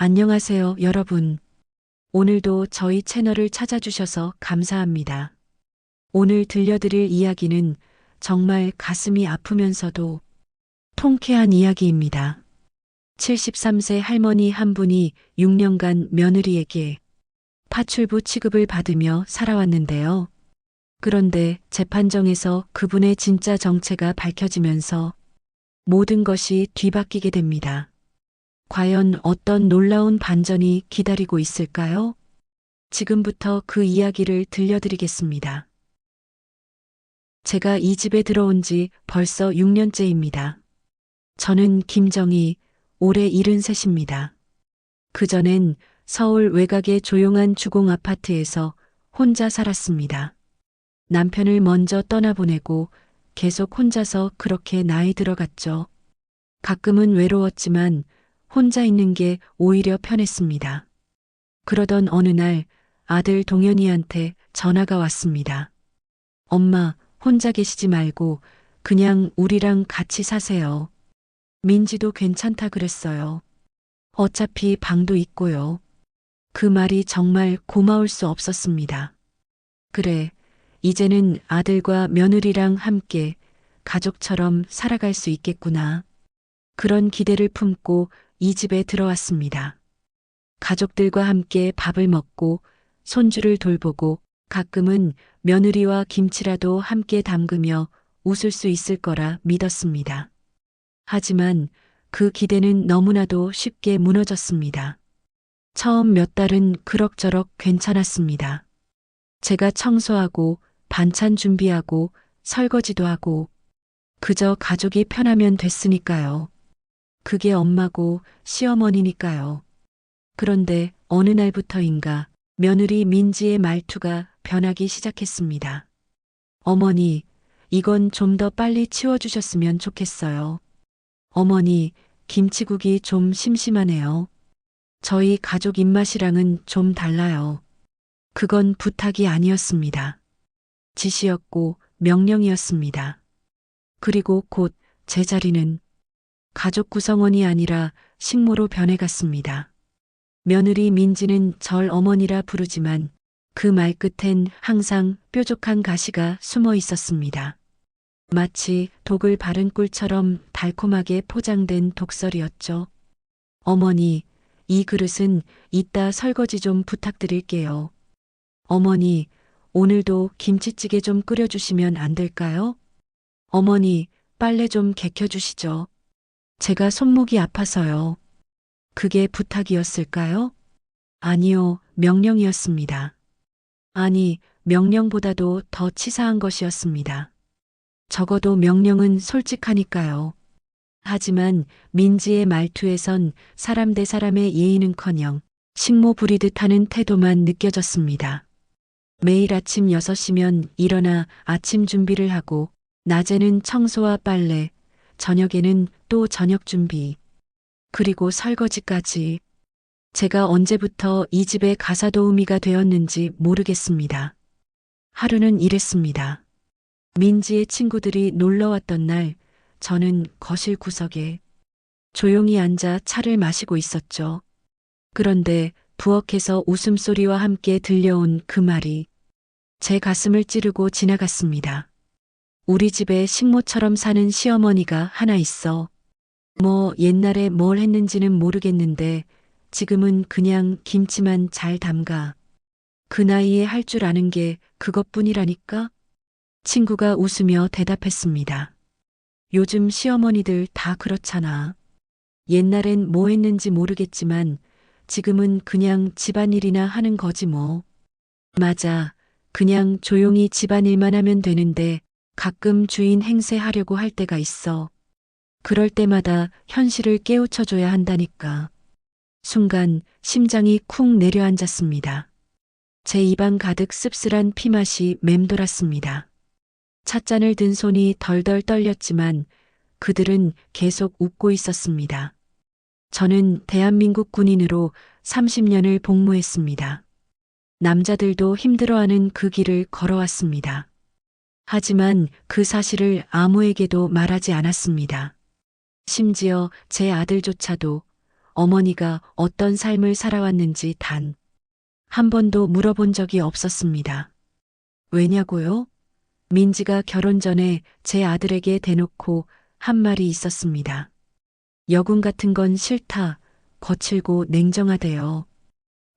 안녕하세요, 여러분. 오늘도 저희 채널을 찾아주셔서 감사합니다. 오늘 들려드릴 이야기는 정말 가슴이 아프면서도 통쾌한 이야기입니다. 73세 할머니 한 분이 6년간 며느리에게 파출부 취급을 받으며 살아왔는데요. 그런데 재판정에서 그분의 진짜 정체가 밝혀지면서 모든 것이 뒤바뀌게 됩니다. 과연 어떤 놀라운 반전이 기다리고 있을까요? 지금부터 그 이야기를 들려드리겠습니다. 제가 이 집에 들어온 지 벌써 6년째입니다. 저는 김정희, 올해 73입니다. 그전엔 서울 외곽의 조용한 주공 아파트에서 혼자 살았습니다. 남편을 먼저 떠나보내고 계속 혼자서 그렇게 나이 들어갔죠. 가끔은 외로웠지만 혼자 있는 게 오히려 편했습니다. 그러던 어느 날 아들 동현이한테 전화가 왔습니다. 엄마, 혼자 계시지 말고 그냥 우리랑 같이 사세요. 민지도 괜찮다 그랬어요. 어차피 방도 있고요. 그 말이 정말 고마울 수 없었습니다. 그래, 이제는 아들과 며느리랑 함께 가족처럼 살아갈 수 있겠구나. 그런 기대를 품고 이 집에 들어왔습니다. 가족들과 함께 밥을 먹고 손주를 돌보고 가끔은 며느리와 김치라도 함께 담그며 웃을 수 있을 거라 믿었습니다. 하지만 그 기대는 너무나도 쉽게 무너졌습니다. 처음 몇 달은 그럭저럭 괜찮았습니다. 제가 청소하고 반찬 준비하고 설거지도 하고 그저 가족이 편하면 됐으니까요. 그게 엄마고 시어머니니까요. 그런데 어느 날부터인가 며느리 민지의 말투가 변하기 시작했습니다. 어머니, 이건 좀 더 빨리 치워주셨으면 좋겠어요. 어머니, 김치국이 좀 심심하네요. 저희 가족 입맛이랑은 좀 달라요. 그건 부탁이 아니었습니다. 지시였고 명령이었습니다. 그리고 곧 제 자리는 가족 구성원이 아니라 식모로 변해갔습니다. 며느리 민지는 절 어머니라 부르지만 그 말끝엔 항상 뾰족한 가시가 숨어 있었습니다. 마치 독을 바른 꿀처럼 달콤하게 포장된 독설이었죠. 어머니, 이 그릇은 이따 설거지 좀 부탁드릴게요. 어머니, 오늘도 김치찌개 좀 끓여주시면 안 될까요? 어머니, 빨래 좀 개켜주시죠. 제가 손목이 아파서요. 그게 부탁이었을까요? 아니요, 명령이었습니다. 아니, 명령보다도 더 치사한 것이었습니다. 적어도 명령은 솔직하니까요. 하지만 민지의 말투에선 사람 대 사람의 예의는커녕 식모 부리듯 하는 태도만 느껴졌습니다. 매일 아침 6시면 일어나 아침 준비를 하고 낮에는 청소와 빨래, 저녁에는 또 저녁 준비, 그리고 설거지까지. 제가 언제부터 이 집의 가사도우미가 되었는지 모르겠습니다. 하루는 이랬습니다. 민지의 친구들이 놀러 왔던 날, 저는 거실 구석에 조용히 앉아 차를 마시고 있었죠. 그런데 부엌에서 웃음소리와 함께 들려온 그 말이 제 가슴을 찌르고 지나갔습니다. 우리 집에 식모처럼 사는 시어머니가 하나 있어. 뭐 옛날에 뭘 했는지는 모르겠는데 지금은 그냥 김치만 잘 담가. 그 나이에 할 줄 아는 게 그것뿐이라니까? 친구가 웃으며 대답했습니다. 요즘 시어머니들 다 그렇잖아. 옛날엔 뭐 했는지 모르겠지만 지금은 그냥 집안일이나 하는 거지 뭐. 맞아. 그냥 조용히 집안일만 하면 되는데 가끔 주인 행세하려고 할 때가 있어. 그럴 때마다 현실을 깨우쳐줘야 한다니까. 순간 심장이 쿵 내려앉았습니다. 제 입안 가득 씁쓸한 피맛이 맴돌았습니다. 찻잔을 든 손이 덜덜 떨렸지만 그들은 계속 웃고 있었습니다. 저는 대한민국 군인으로 30년을 복무했습니다. 남자들도 힘들어하는 그 길을 걸어왔습니다. 하지만 그 사실을 아무에게도 말하지 않았습니다. 심지어 제 아들조차도 어머니가 어떤 삶을 살아왔는지 단 한 번도 물어본 적이 없었습니다. 왜냐고요? 민지가 결혼 전에 제 아들에게 대놓고 한 말이 있었습니다. 여군 같은 건 싫다. 거칠고 냉정하대요.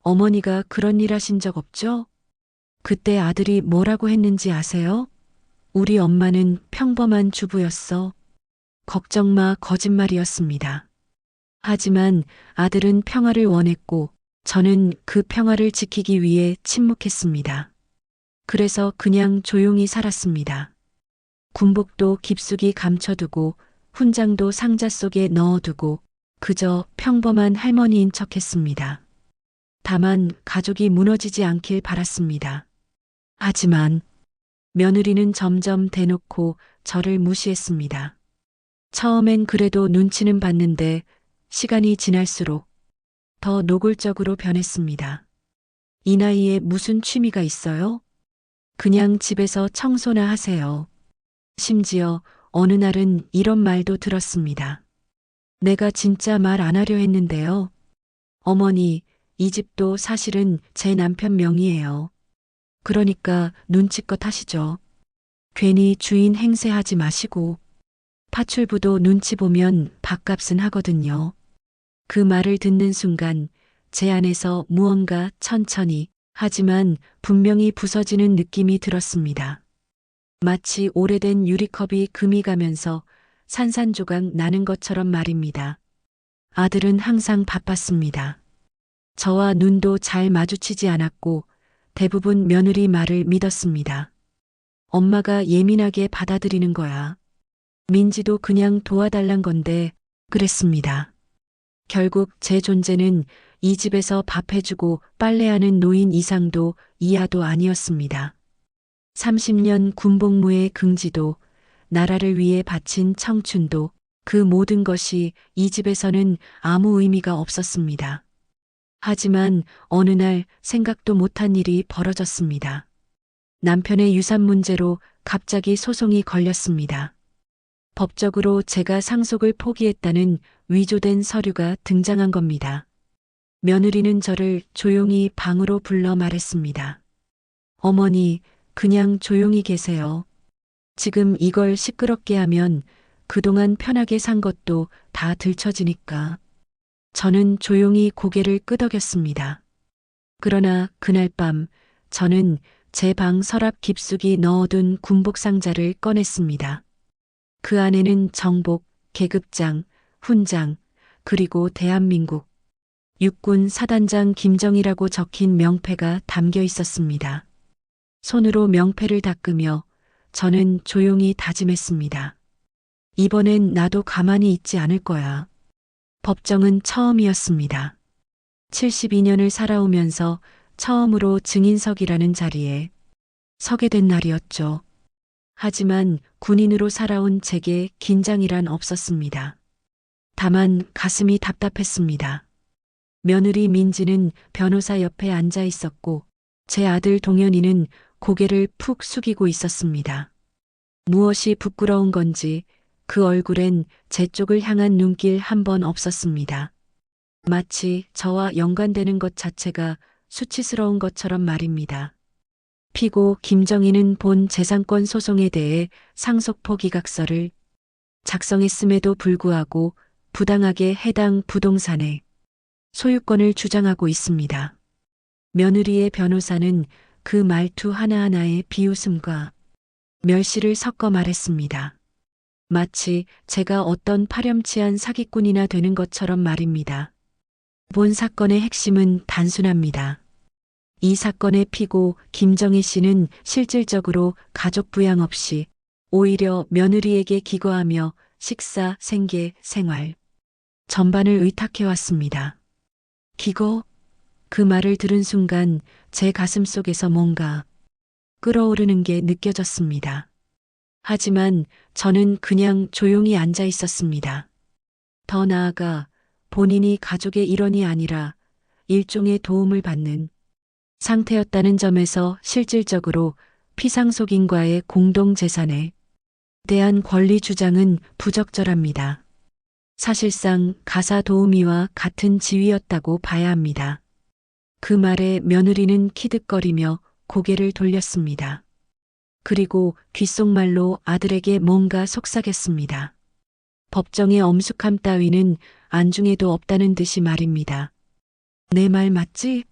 어머니가 그런 일 하신 적 없죠? 그때 아들이 뭐라고 했는지 아세요? 우리 엄마는 평범한 주부였어. 걱정 마, 거짓말이었습니다. 하지만 아들은 평화를 원했고 저는 그 평화를 지키기 위해 침묵했습니다. 그래서 그냥 조용히 살았습니다. 군복도 깊숙이 감춰두고 훈장도 상자 속에 넣어두고 그저 평범한 할머니인 척했습니다. 다만 가족이 무너지지 않길 바랐습니다. 하지만 며느리는 점점 대놓고 저를 무시했습니다. 처음엔 그래도 눈치는 봤는데 시간이 지날수록 더 노골적으로 변했습니다. 이 나이에 무슨 취미가 있어요? 그냥 집에서 청소나 하세요. 심지어 어느 날은 이런 말도 들었습니다. 내가 진짜 말 안 하려 했는데요. 어머니, 이 집도 사실은 제 남편 명의예요. 그러니까 눈치껏 하시죠. 괜히 주인 행세하지 마시고. 파출부도 눈치 보면 밥값은 하거든요. 그 말을 듣는 순간 제 안에서 무언가 천천히 하지만 분명히 부서지는 느낌이 들었습니다. 마치 오래된 유리컵이 금이 가면서 산산조각 나는 것처럼 말입니다. 아들은 항상 바빴습니다. 저와 눈도 잘 마주치지 않았고 대부분 며느리 말을 믿었습니다. 엄마가 예민하게 받아들이는 거야. 민지도 그냥 도와달란 건데 그랬습니다. 결국 제 존재는 이 집에서 밥 해주고 빨래하는 노인 이상도 이하도 아니었습니다. 30년 군복무의 긍지도 나라를 위해 바친 청춘도 그 모든 것이 이 집에서는 아무 의미가 없었습니다. 하지만 어느 날 생각도 못한 일이 벌어졌습니다. 남편의 유산 문제로 갑자기 소송이 걸렸습니다. 법적으로 제가 상속을 포기했다는 위조된 서류가 등장한 겁니다. 며느리는 저를 조용히 방으로 불러 말했습니다. 어머니, 그냥 조용히 계세요. 지금 이걸 시끄럽게 하면 그동안 편하게 산 것도 다 들춰지니까. 저는 조용히 고개를 끄덕였습니다. 그러나 그날 밤 저는 제 방 서랍 깊숙이 넣어둔 군복 상자를 꺼냈습니다. 그 안에는 정복, 계급장, 훈장, 그리고 대한민국 육군 사단장 김정이라고 적힌 명패가 담겨 있었습니다. 손으로 명패를 닦으며 저는 조용히 다짐했습니다. 이번엔 나도 가만히 있지 않을 거야. 법정은 처음이었습니다. 72년을 살아오면서 처음으로 증인석이라는 자리에 서게 된 날이었죠. 하지만 군인으로 살아온 제게 긴장이란 없었습니다. 다만 가슴이 답답했습니다. 며느리 민지는 변호사 옆에 앉아 있었고 제 아들 동현이는 고개를 푹 숙이고 있었습니다. 무엇이 부끄러운 건지 그 얼굴엔 제 쪽을 향한 눈길 한 번 없었습니다. 마치 저와 연관되는 것 자체가 수치스러운 것처럼 말입니다. 피고 김정희는 본 재산권 소송에 대해 상속 포기각서를 작성했음에도 불구하고 부당하게 해당 부동산의 소유권을 주장하고 있습니다. 며느리의 변호사는 그 말투 하나하나에 비웃음과 멸시를 섞어 말했습니다. 마치 제가 어떤 파렴치한 사기꾼이나 되는 것처럼 말입니다. 본 사건의 핵심은 단순합니다. 이 사건의 피고 김정희 씨는 실질적으로 가족 부양 없이 오히려 며느리에게 기거하며 식사, 생계, 생활 전반을 의탁해왔습니다. 기거? 그 말을 들은 순간 제 가슴 속에서 뭔가 끓어오르는 게 느껴졌습니다. 하지만 저는 그냥 조용히 앉아 있었습니다. 더 나아가 본인이 가족의 일원이 아니라 일종의 도움을 받는 상태였다는 점에서 실질적으로 피상속인과의 공동재산에 대한 권리 주장은 부적절합니다. 사실상 가사 도우미와 같은 지위였다고 봐야 합니다. 그 말에 며느리는 키득거리며 고개를 돌렸습니다. 그리고 귓속말로 아들에게 뭔가 속삭였습니다. 법정의 엄숙함 따위는 안중에도 없다는 듯이 말입니다. 내 말 맞지?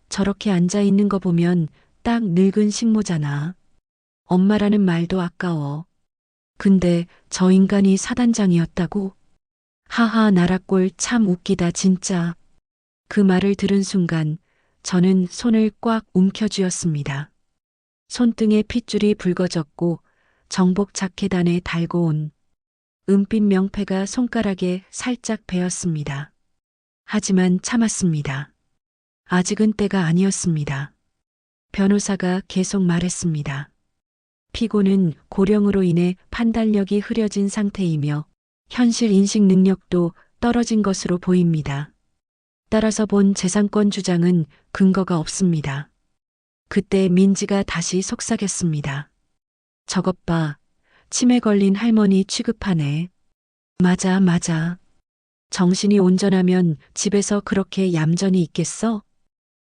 저렇게 앉아 있는 거 보면 딱 늙은 식모잖아. 엄마라는 말도 아까워. 근데 저 인간이 사단장이었다고? 하하 나라꼴 참 웃기다 진짜. 그 말을 들은 순간 저는 손을 꽉 움켜쥐었습니다. 손등에 핏줄이 붉어졌고 정복 자켓 안에 달고 온 은빛 명패가 손가락에 살짝 베었습니다. 하지만 참았습니다. 아직은 때가 아니었습니다. 변호사가 계속 말했습니다. 피고는 고령으로 인해 판단력이 흐려진 상태이며 현실 인식 능력도 떨어진 것으로 보입니다. 따라서 본 재산권 주장은 근거가 없습니다. 그때 민지가 다시 속삭였습니다. 저것 봐. 치매 걸린 할머니 취급하네. 맞아, 맞아. 정신이 온전하면 집에서 그렇게 얌전히 있겠어?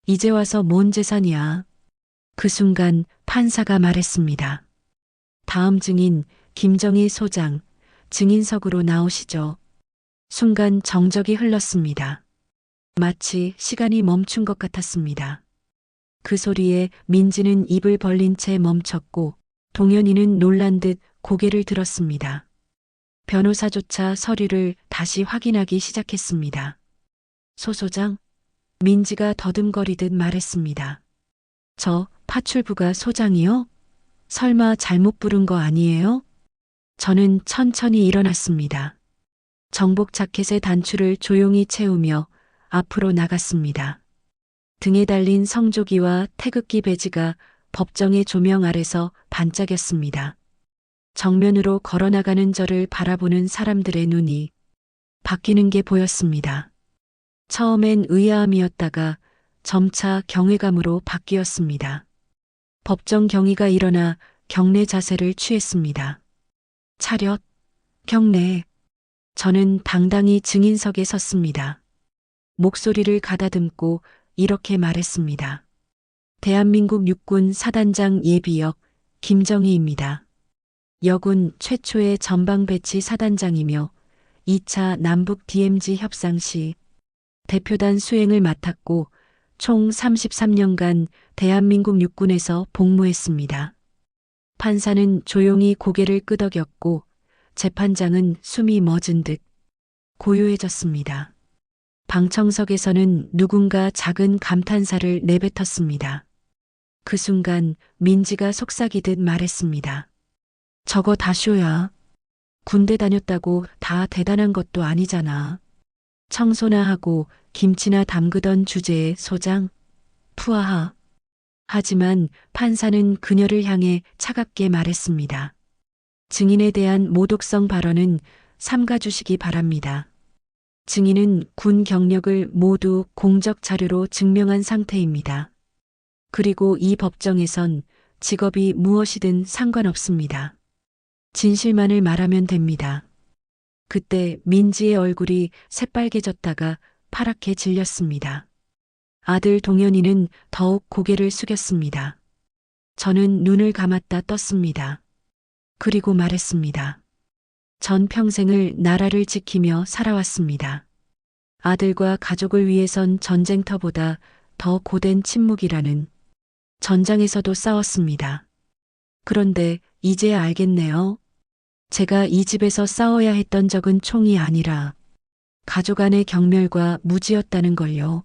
이제 와서 뭔 재산이야. 그 순간 판사가 말했습니다. 다음 증인 김정희 소장, 증인석으로 나오시죠. 순간 정적이 흘렀습니다. 마치 시간이 멈춘 것 같았습니다. 그 소리에 민지는 입을 벌린 채 멈췄고 동현이는 놀란 듯 고개를 들었습니다. 변호사조차 서류를 다시 확인하기 시작했습니다. 소 소장, 민지가 더듬거리듯 말했습니다. 저 파출부가 소장이요? 설마 잘못 부른 거 아니에요? 저는 천천히 일어났습니다. 정복 자켓의 단추를 조용히 채우며 앞으로 나갔습니다. 등에 달린 성조기와 태극기 배지가 법정의 조명 아래서 반짝였습니다. 정면으로 걸어나가는 저를 바라보는 사람들의 눈이 바뀌는 게 보였습니다. 처음엔 의아함이었다가 점차 경외감으로 바뀌었습니다. 법정 경위가 일어나 경례 자세를 취했습니다. 차렷, 경례. 저는 당당히 증인석에 섰습니다. 목소리를 가다듬고 이렇게 말했습니다. 대한민국 육군 사단장 예비역 김정희입니다. 여군 최초의 전방 배치 사단장이며 2차 남북 DMZ 협상 시 대표단 수행을 맡았고 총 33년간 대한민국 육군에서 복무했습니다. 판사는 조용히 고개를 끄덕였고 재판장은 숨이 멎은 듯 고요해졌습니다. 방청석에서는 누군가 작은 감탄사를 내뱉었습니다. 그 순간 민지가 속삭이듯 말했습니다. 저거 다 쇼야. 군대 다녔다고 다 대단한 것도 아니잖아. 청소나 하고 김치나 담그던 주제에 소장, 푸아하. 하지만 판사는 그녀를 향해 차갑게 말했습니다. 증인에 대한 모독성 발언은 삼가주시기 바랍니다. 증인은 군 경력을 모두 공적 자료로 증명한 상태입니다. 그리고 이 법정에선 직업이 무엇이든 상관없습니다. 진실만을 말하면 됩니다. 그때 민지의 얼굴이 새빨개졌다가 파랗게 질렸습니다. 아들 동현이는 더욱 고개를 숙였습니다. 저는 눈을 감았다 떴습니다. 그리고 말했습니다. 전 평생을 나라를 지키며 살아왔습니다. 아들과 가족을 위해선 전쟁터보다 더 고된 침묵이라는 전장에서도 싸웠습니다. 그런데 이제야 알겠네요. 제가 이 집에서 싸워야 했던 적은 총이 아니라 가족 안의 경멸과 무지였다는 걸요.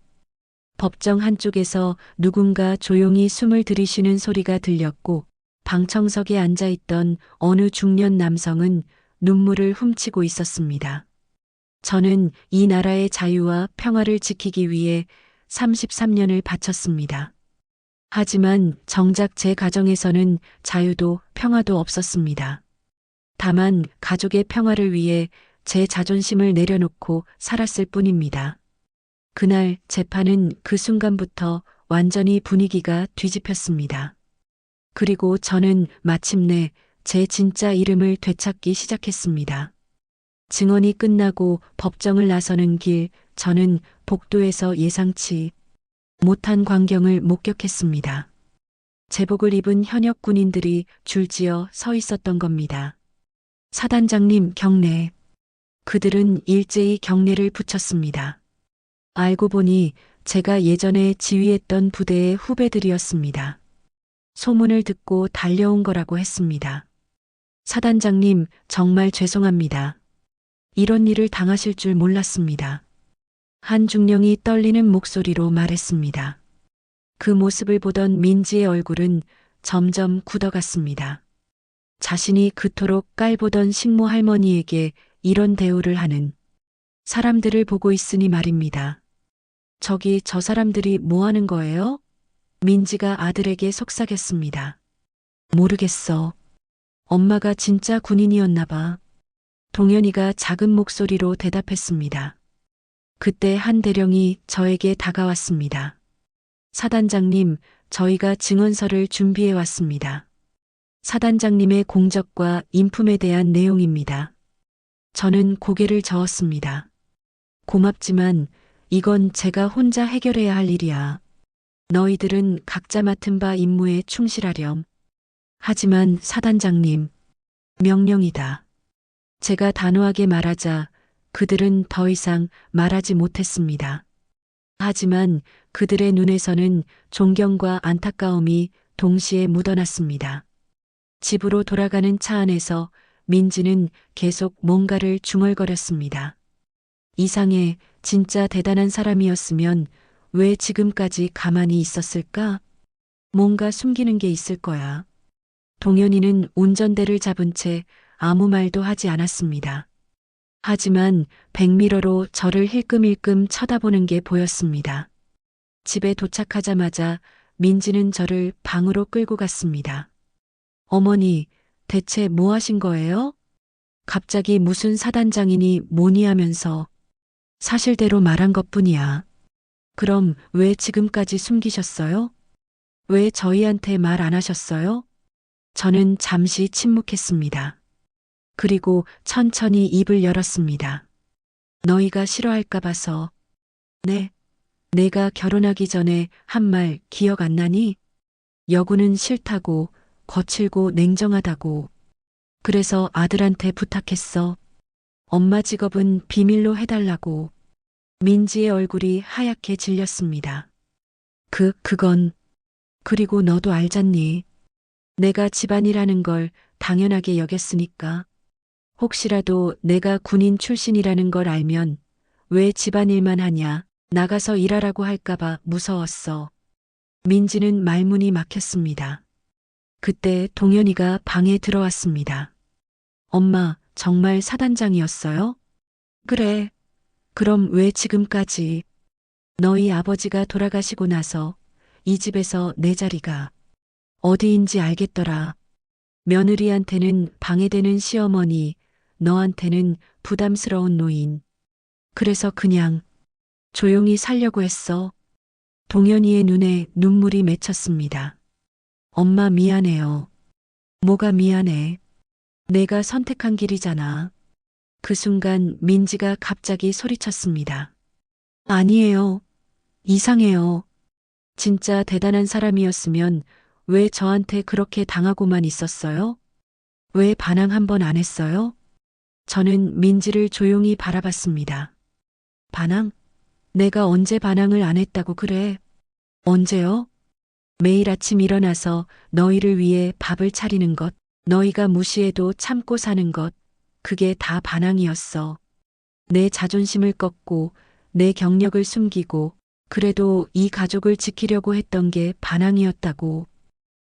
법정 한쪽에서 누군가 조용히 숨을 들이쉬는 소리가 들렸고 방청석에 앉아있던 어느 중년 남성은 눈물을 훔치고 있었습니다. 저는 이 나라의 자유와 평화를 지키기 위해 33년을 바쳤습니다. 하지만 정작 제 가정에서는 자유도 평화도 없었습니다. 다만 가족의 평화를 위해 제 자존심을 내려놓고 살았을 뿐입니다. 그날 재판은 그 순간부터 완전히 분위기가 뒤집혔습니다. 그리고 저는 마침내 제 진짜 이름을 되찾기 시작했습니다. 증언이 끝나고 법정을 나서는 길, 저는 복도에서 예상치 못한 광경을 목격했습니다. 제복을 입은 현역 군인들이 줄지어 서 있었던 겁니다. 사단장님 경례. 그들은 일제히 경례를 붙였습니다. 알고 보니 제가 예전에 지휘했던 부대의 후배들이었습니다. 소문을 듣고 달려온 거라고 했습니다. 사단장님, 정말 죄송합니다. 이런 일을 당하실 줄 몰랐습니다. 한 중령이 떨리는 목소리로 말했습니다. 그 모습을 보던 민지의 얼굴은 점점 굳어갔습니다. 자신이 그토록 깔보던 식모 할머니에게 이런 대우를 하는 사람들을 보고 있으니 말입니다. 저기 저 사람들이 뭐 하는 거예요? 민지가 아들에게 속삭였습니다. 모르겠어. 엄마가 진짜 군인이었나 봐. 동현이가 작은 목소리로 대답했습니다. 그때 한 대령이 저에게 다가왔습니다. 사단장님, 저희가 증언서를 준비해 왔습니다. 사단장님의 공적과 인품에 대한 내용입니다. 저는 고개를 저었습니다. 고맙지만 이건 제가 혼자 해결해야 할 일이야. 너희들은 각자 맡은 바 임무에 충실하렴. 하지만 사단장님, 명령이다. 제가 단호하게 말하자 그들은 더 이상 말하지 못했습니다. 하지만 그들의 눈에서는 존경과 안타까움이 동시에 묻어났습니다. 집으로 돌아가는 차 안에서 민지는 계속 뭔가를 중얼거렸습니다. 이상해, 진짜 대단한 사람이었으면 왜 지금까지 가만히 있었을까? 뭔가 숨기는 게 있을 거야. 동현이는 운전대를 잡은 채 아무 말도 하지 않았습니다. 하지만 백미러로 저를 힐끔힐끔 쳐다보는 게 보였습니다. 집에 도착하자마자 민지는 저를 방으로 끌고 갔습니다. 어머니, 대체 뭐 하신 거예요? 갑자기 무슨 사단장이니 뭐니 하면서 사실대로 말한 것뿐이야. 그럼 왜 지금까지 숨기셨어요? 왜 저희한테 말 안 하셨어요? 저는 잠시 침묵했습니다. 그리고 천천히 입을 열었습니다. 너희가 싫어할까 봐서. 네. 내가 결혼하기 전에 한 말 기억 안 나니? 여군은 싫다고, 거칠고 냉정하다고. 그래서 아들한테 부탁했어. 엄마 직업은 비밀로 해달라고. 민지의 얼굴이 하얗게 질렸습니다. 그건. 그리고 너도 알잖니. 내가 집안일 하는 걸 당연하게 여겼으니까. 혹시라도 내가 군인 출신이라는 걸 알면 왜 집안일만 하냐, 나가서 일하라고 할까봐 무서웠어. 민지는 말문이 막혔습니다. 그때 동현이가 방에 들어왔습니다. 엄마, 정말 사단장이었어요? 그래. 그럼 왜 지금까지? 너희 아버지가 돌아가시고 나서 이 집에서 내 자리가 어디인지 알겠더라. 며느리한테는 방해되는 시어머니, 너한테는 부담스러운 노인. 그래서 그냥 조용히 살려고 했어. 동현이의 눈에 눈물이 맺혔습니다. 엄마 미안해요. 뭐가 미안해. 내가 선택한 길이잖아. 그 순간 민지가 갑자기 소리쳤습니다. 아니에요. 이상해요. 진짜 대단한 사람이었으면 왜 저한테 그렇게 당하고만 있었어요? 왜 반항 한 번 안 했어요? 저는 민지를 조용히 바라봤습니다. 반항? 내가 언제 반항을 안 했다고 그래? 언제요? 매일 아침 일어나서 너희를 위해 밥을 차리는 것, 너희가 무시해도 참고 사는 것, 그게 다 반항이었어. 내 자존심을 꺾고 내 경력을 숨기고 그래도 이 가족을 지키려고 했던 게 반항이었다고.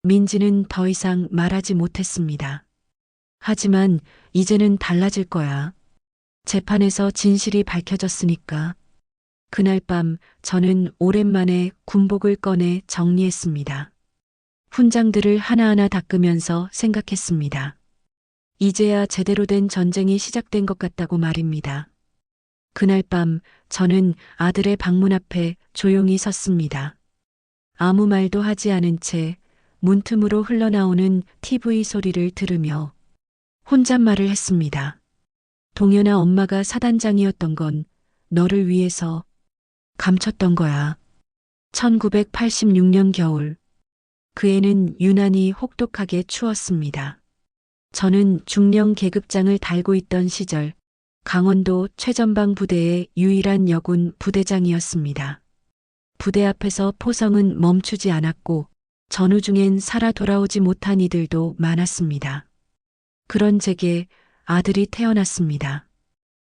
민지는 더 이상 말하지 못했습니다. 하지만 이제는 달라질 거야. 재판에서 진실이 밝혀졌으니까. 그날 밤 저는 오랜만에 군복을 꺼내 정리했습니다. 훈장들을 하나하나 닦으면서 생각했습니다. 이제야 제대로 된 전쟁이 시작된 것 같다고 말입니다. 그날 밤 저는 아들의 방문 앞에 조용히 섰습니다. 아무 말도 하지 않은 채 문틈으로 흘러나오는 TV 소리를 들으며 혼잣말을 했습니다. 동현아, 엄마가 사단장이었던 건 너를 위해서 감췄던 거야. 1986년 겨울. 그 해는 유난히 혹독하게 추웠습니다. 저는 중령 계급장을 달고 있던 시절 강원도 최전방 부대의 유일한 여군 부대장이었습니다. 부대 앞에서 포성은 멈추지 않았고 전후 중엔 살아 돌아오지 못한 이들도 많았습니다. 그런 제게 아들이 태어났습니다.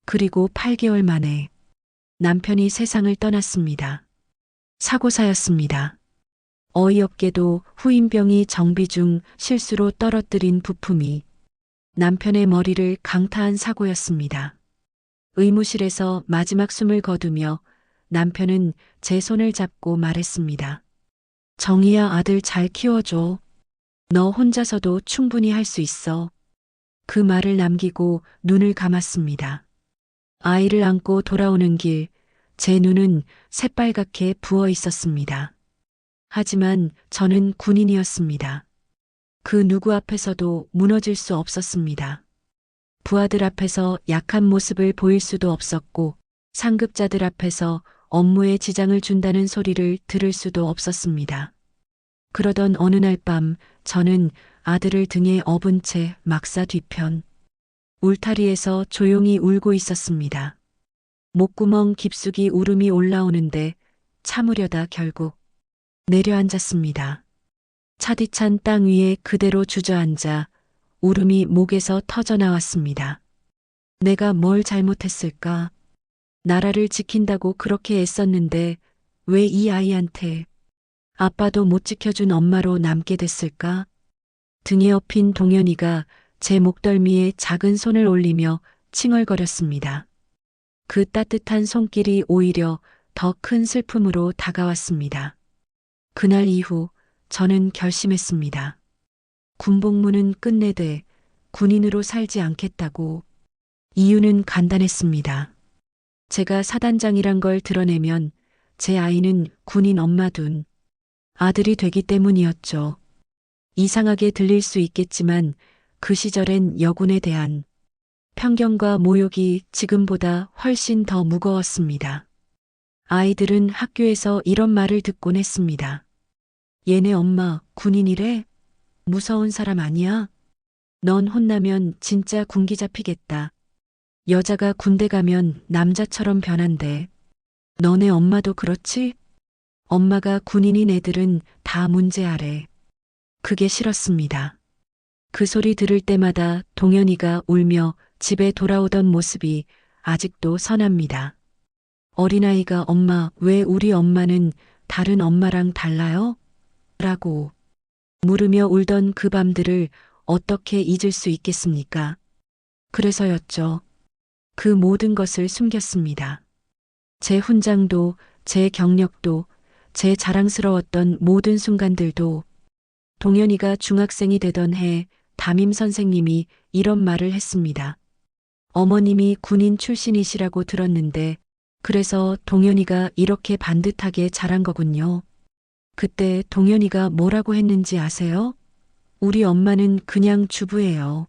그리고 8개월 만에 남편이 세상을 떠났습니다. 사고사였습니다. 어이없게도 후임병이 정비 중 실수로 떨어뜨린 부품이 남편의 머리를 강타한 사고였습니다. 의무실에서 마지막 숨을 거두며 남편은 제 손을 잡고 말했습니다. 정희야, 아들 잘 키워줘. 너 혼자서도 충분히 할 수 있어. 그 말을 남기고 눈을 감았습니다. 아이를 안고 돌아오는 길, 제 눈은 새빨갛게 부어 있었습니다. 하지만 저는 군인이었습니다. 그 누구 앞에서도 무너질 수 없었습니다. 부하들 앞에서 약한 모습을 보일 수도 없었고 상급자들 앞에서 업무에 지장을 준다는 소리를 들을 수도 없었습니다. 그러던 어느 날 밤 저는 아들을 등에 업은 채 막사 뒤편 울타리에서 조용히 울고 있었습니다. 목구멍 깊숙이 울음이 올라오는데 참으려다 결국 내려앉았습니다. 차디찬 땅 위에 그대로 주저앉아 울음이 목에서 터져나왔습니다. 내가 뭘 잘못했을까? 나라를 지킨다고 그렇게 애썼는데 왜 이 아이한테 아빠도 못 지켜준 엄마로 남게 됐을까? 등에 업힌 동현이가 제 목덜미에 작은 손을 올리며 칭얼거렸습니다. 그 따뜻한 손길이 오히려 더 큰 슬픔으로 다가왔습니다. 그날 이후 저는 결심했습니다. 군복무는 끝내되 군인으로 살지 않겠다고. 이유는 간단했습니다. 제가 사단장이란 걸 드러내면 제 아이는 군인 엄마 둔 아들이 되기 때문이었죠. 이상하게 들릴 수 있겠지만 그 시절엔 여군에 대한 편견과 모욕이 지금보다 훨씬 더 무거웠습니다. 아이들은 학교에서 이런 말을 듣곤 했습니다. 얘네 엄마 군인이래? 무서운 사람 아니야? 넌 혼나면 진짜 군기 잡히겠다. 여자가 군대 가면 남자처럼 변한대. 너네 엄마도 그렇지? 엄마가 군인인 애들은 다 문제아래. 그게 싫었습니다. 그 소리 들을 때마다 동현이가 울며 집에 돌아오던 모습이 아직도 선합니다. 어린아이가 엄마, 왜 우리 엄마는 다른 엄마랑 달라요? 라고 물으며 울던 그 밤들을 어떻게 잊을 수 있겠습니까? 그래서였죠. 그 모든 것을 숨겼습니다. 제 훈장도, 제 경력도, 제 자랑스러웠던 모든 순간들도. 동현이가 중학생이 되던 해 담임 선생님이 이런 말을 했습니다. 어머님이 군인 출신이시라고 들었는데 그래서 동현이가 이렇게 반듯하게 자란 거군요. 그때 동현이가 뭐라고 했는지 아세요? 우리 엄마는 그냥 주부예요.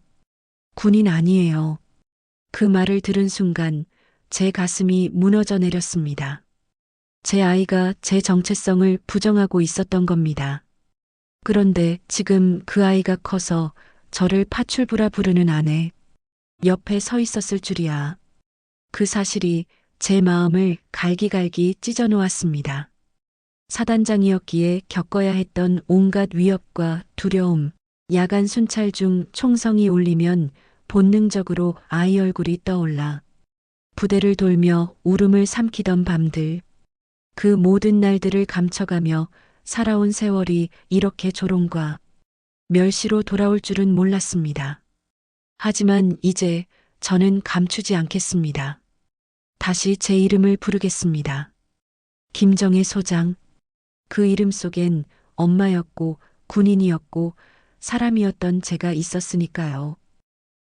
군인 아니에요. 그 말을 들은 순간 제 가슴이 무너져 내렸습니다. 제 아이가 제 정체성을 부정하고 있었던 겁니다. 그런데 지금 그 아이가 커서 저를 파출부라 부르는 아내 옆에 서 있었을 줄이야. 그 사실이 제 마음을 갈기갈기 찢어 놓았습니다. 사단장이었기에 겪어야 했던 온갖 위협과 두려움, 야간 순찰 중 총성이 울리면 본능적으로 아이 얼굴이 떠올라 부대를 돌며 울음을 삼키던 밤들, 그 모든 날들을 감춰가며 살아온 세월이 이렇게 조롱과 멸시로 돌아올 줄은 몰랐습니다. 하지만 이제 저는 감추지 않겠습니다. 다시 제 이름을 부르겠습니다. 김정혜 소장. 그 이름 속엔 엄마였고 군인이었고 사람이었던 제가 있었으니까요.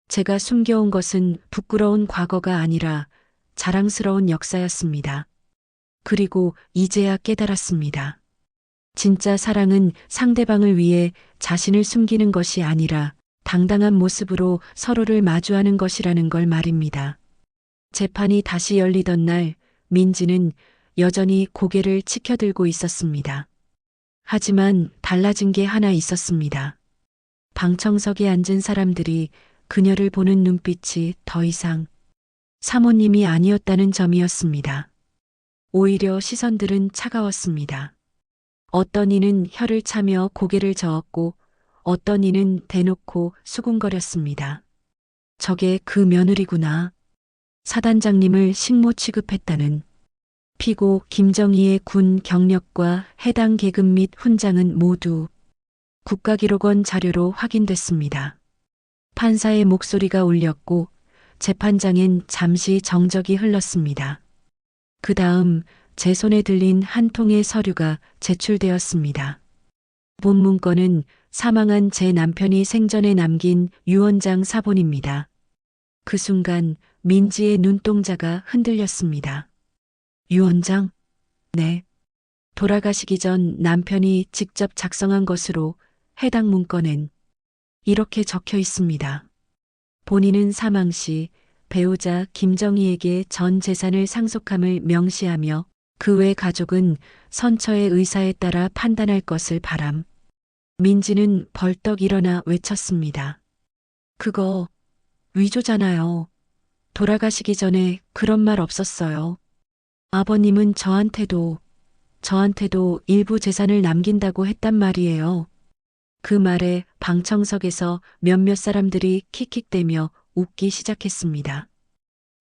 제가 숨겨온 것은 부끄러운 과거가 아니라 자랑스러운 역사였습니다. 그리고 이제야 깨달았습니다. 진짜 사랑은 상대방을 위해 자신을 숨기는 것이 아니라 당당한 모습으로 서로를 마주하는 것이라는 걸 말입니다. 재판이 다시 열리던 날 민지는 여전히 고개를 치켜들고 있었습니다. 하지만 달라진 게 하나 있었습니다. 방청석에 앉은 사람들이 그녀를 보는 눈빛이 더 이상 사모님이 아니었다는 점이었습니다. 오히려 시선들은 차가웠습니다. 어떤 이는 혀를 차며 고개를 저었고 어떤 이는 대놓고 수군거렸습니다. 저게 그 며느리구나. 사단장님을 식모 취급했다는. 피고 김정희의 군 경력과 해당 계급 및 훈장은 모두 국가기록원 자료로 확인됐습니다. 판사의 목소리가 울렸고 재판장엔 잠시 정적이 흘렀습니다. 그 다음 제 손에 들린 한 통의 서류가 제출되었습니다. 본 문건은 사망한 제 남편이 생전에 남긴 유언장 사본입니다. 그 순간 민지의 눈동자가 흔들렸습니다. 유언장? 네. 돌아가시기 전 남편이 직접 작성한 것으로 해당 문건엔 이렇게 적혀 있습니다. 본인은 사망 시 배우자 김정희에게 전 재산을 상속함을 명시하며 그 외 가족은 선처의 의사에 따라 판단할 것을 바람. 민지는 벌떡 일어나 외쳤습니다. 그거 위조잖아요. 돌아가시기 전에 그런 말 없었어요. 아버님은 저한테도 일부 재산을 남긴다고 했단 말이에요. 그 말에 방청석에서 몇몇 사람들이 킥킥대며 웃기 시작했습니다.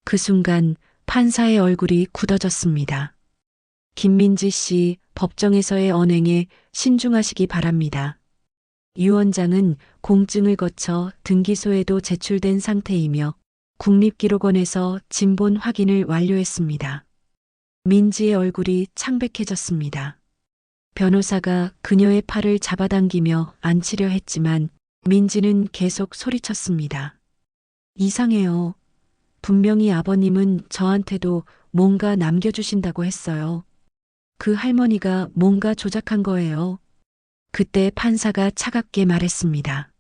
그 순간 판사의 얼굴이 굳어졌습니다. 김민지 씨, 법정에서의 언행에 신중하시기 바랍니다. 유언장은 공증을 거쳐 등기소에도 제출된 상태이며 국립기록원에서 진본 확인을 완료했습니다. 민지의 얼굴이 창백해졌습니다. 변호사가 그녀의 팔을 잡아당기며 앉히려 했지만 민지는 계속 소리쳤습니다. 이상해요. 분명히 아버님은 저한테도 뭔가 남겨주신다고 했어요. 그 할머니가 뭔가 조작한 거예요. 그때 판사가 차갑게 말했습니다.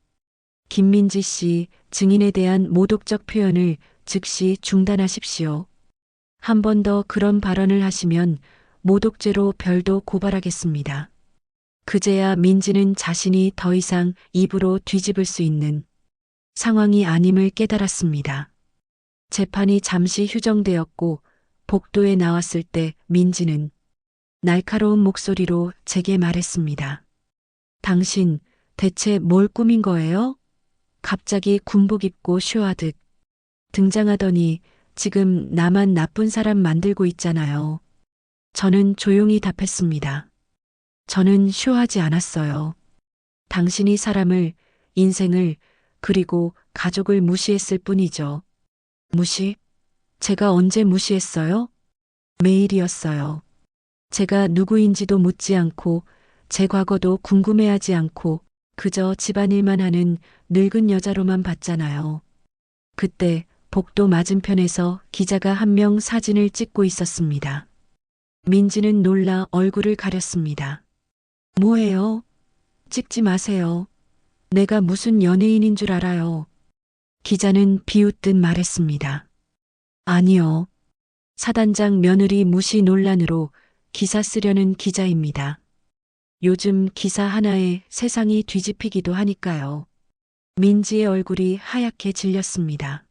김민지 씨, 증인에 대한 모독적 표현을 즉시 중단하십시오. 한 번 더 그런 발언을 하시면 모독죄로 별도 고발하겠습니다. 그제야 민지는 자신이 더 이상 입으로 뒤집을 수 있는 상황이 아님을 깨달았습니다. 재판이 잠시 휴정되었고 복도에 나왔을 때 민지는 날카로운 목소리로 제게 말했습니다. 당신 대체 뭘 꾸민 거예요? 갑자기 군복 입고 쇼하듯 등장하더니 지금 나만 나쁜 사람 만들고 있잖아요. 저는 조용히 답했습니다. 저는 쇼하지 않았어요. 당신이 사람을, 인생을, 그리고 가족을 무시했을 뿐이죠. 무시? 제가 언제 무시했어요? 매일이었어요. 제가 누구인지도 묻지 않고 제 과거도 궁금해하지 않고 그저 집안일만 하는 늙은 여자로만 봤잖아요. 그때 복도 맞은편에서 기자가 한 명 사진을 찍고 있었습니다. 민지는 놀라 얼굴을 가렸습니다. 뭐예요? 찍지 마세요. 내가 무슨 연예인인 줄 알아요. 기자는 비웃듯 말했습니다. 아니요. 사단장 며느리 무시 논란으로 기사 쓰려는 기자입니다. 요즘 기사 하나에 세상이 뒤집히기도 하니까요. 민지의 얼굴이 하얗게 질렸습니다.